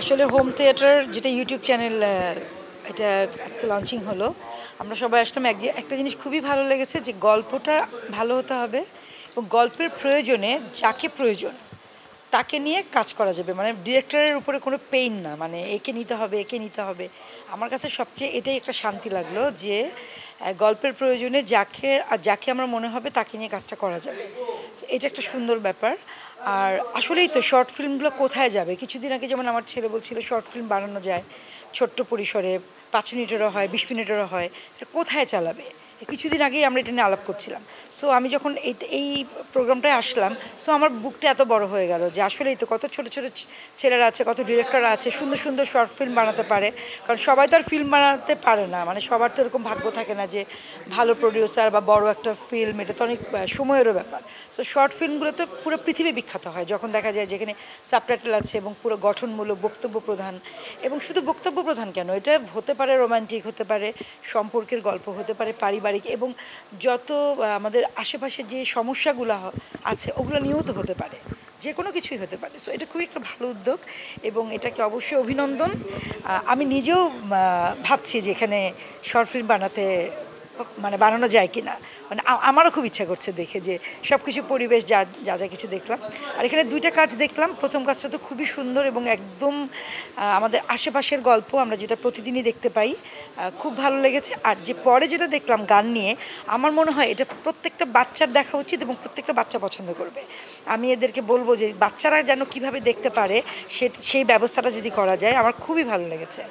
আসলে home theatre যেটা YouTube channel এটা আজকে লঞ্চিং হলো। আমরা সবাই আসলাম। একটা জিনিস খুবই ভালো লেগেছে যে গল্পটা ভালো হতে হবে এবং গল্পের প্রয়োজনে যাকে প্রয়োজন তাকে নিয়ে কাজ করা যাবে, মানে ডিরেক্টরের উপরে কোনো পেইন না, মানে একে নিতে হবে একে নিতে হবে। আমার কাছে সবচেয়ে এটাই একটা শান্তি লাগলো যে গল্পের প্রয়োজনে যাকে আমার মনে হবে তাকে নিয়ে কাজটা করা যাবে। এটা একটা সুন্দর ব্যাপার। আর আসলেই তো শর্ট ফিল্মগুলো কোথায় যাবে? কিছুদিন আগে যেমন আমার ছেলে বলছিল শর্ট ফিল্ম বানানো যায় ছোট্ট পরিসরে, 5 মিনিটেরও হয় 20 মিনিটেরও হয়, এটা কোথায় চালাবে? কিছুদিন আগেই আমরা এটা নিয়ে আলাপ করছিলাম। সো আমি যখন এই প্রোগ্রামটায় আসলাম, সো আমার বুকটা এত বড় হয়ে গেল যে আসলেই তো কত ছোট ছোট ছেলেরা আছে, কত ডিরেক্টররা আছে সুন্দর সুন্দর শর্ট ফিল্ম বানাতে পারে। কারণ সবাই তো আর ফিল্ম বানাতে পারে না, মানে সবার তো এরকম ভাগ্য থাকে না যে ভালো প্রডিউসার বা বড় একটা ফিল্ম, এটা তো অনেক সময়েরও ব্যাপার। সো শর্ট ফিল্মগুলো তো পুরো পৃথিবী বিখ্যাত হয় যখন দেখা যায় যেখানে সাবটাইটেল আছে এবং পুরো গঠনমূলক বক্তব্য প্রধান। এবং শুধু বক্তব্য প্রধান কেন, এটা হতে পারে রোমান্টিক, হতে পারে সম্পর্কের গল্প, হতে পারে পারিবারিক, এবং যত আমাদের আশেপাশে যে সমস্যাগুলো আছে ওগুলো নিয়েও তো হতে পারে, যে কোনো কিছুই হতে পারে। সো এটা খুবই একটা ভালো উদ্যোগ এবং এটাকে অবশ্যই অভিনন্দন। আমি নিজেও ভাবছি যে এখানে শর্ট ফিল্ম মানে বানানো যায় কি না, মানে আমারও খুব ইচ্ছা করছে দেখে যে সব কিছু পরিবেশ যা যা যা কিছু দেখলাম। আর এখানে দুইটা কাজ দেখলাম। প্রথম কাজটা তো খুবই সুন্দর এবং একদম আমাদের আশেপাশের গল্প, আমরা যেটা প্রতিদিনই দেখতে পাই, খুব ভালো লেগেছে। আর যে পরে যেটা দেখলাম গান নিয়ে, আমার মনে হয় এটা প্রত্যেকটা বাচ্চার দেখা উচিত এবং প্রত্যেকটা বাচ্চা পছন্দ করবে। আমি এদেরকে বলবো যে বাচ্চারা যেন কিভাবে দেখতে পারে সেই ব্যবস্থাটা যদি করা যায়, আমার খুবই ভালো লেগেছে।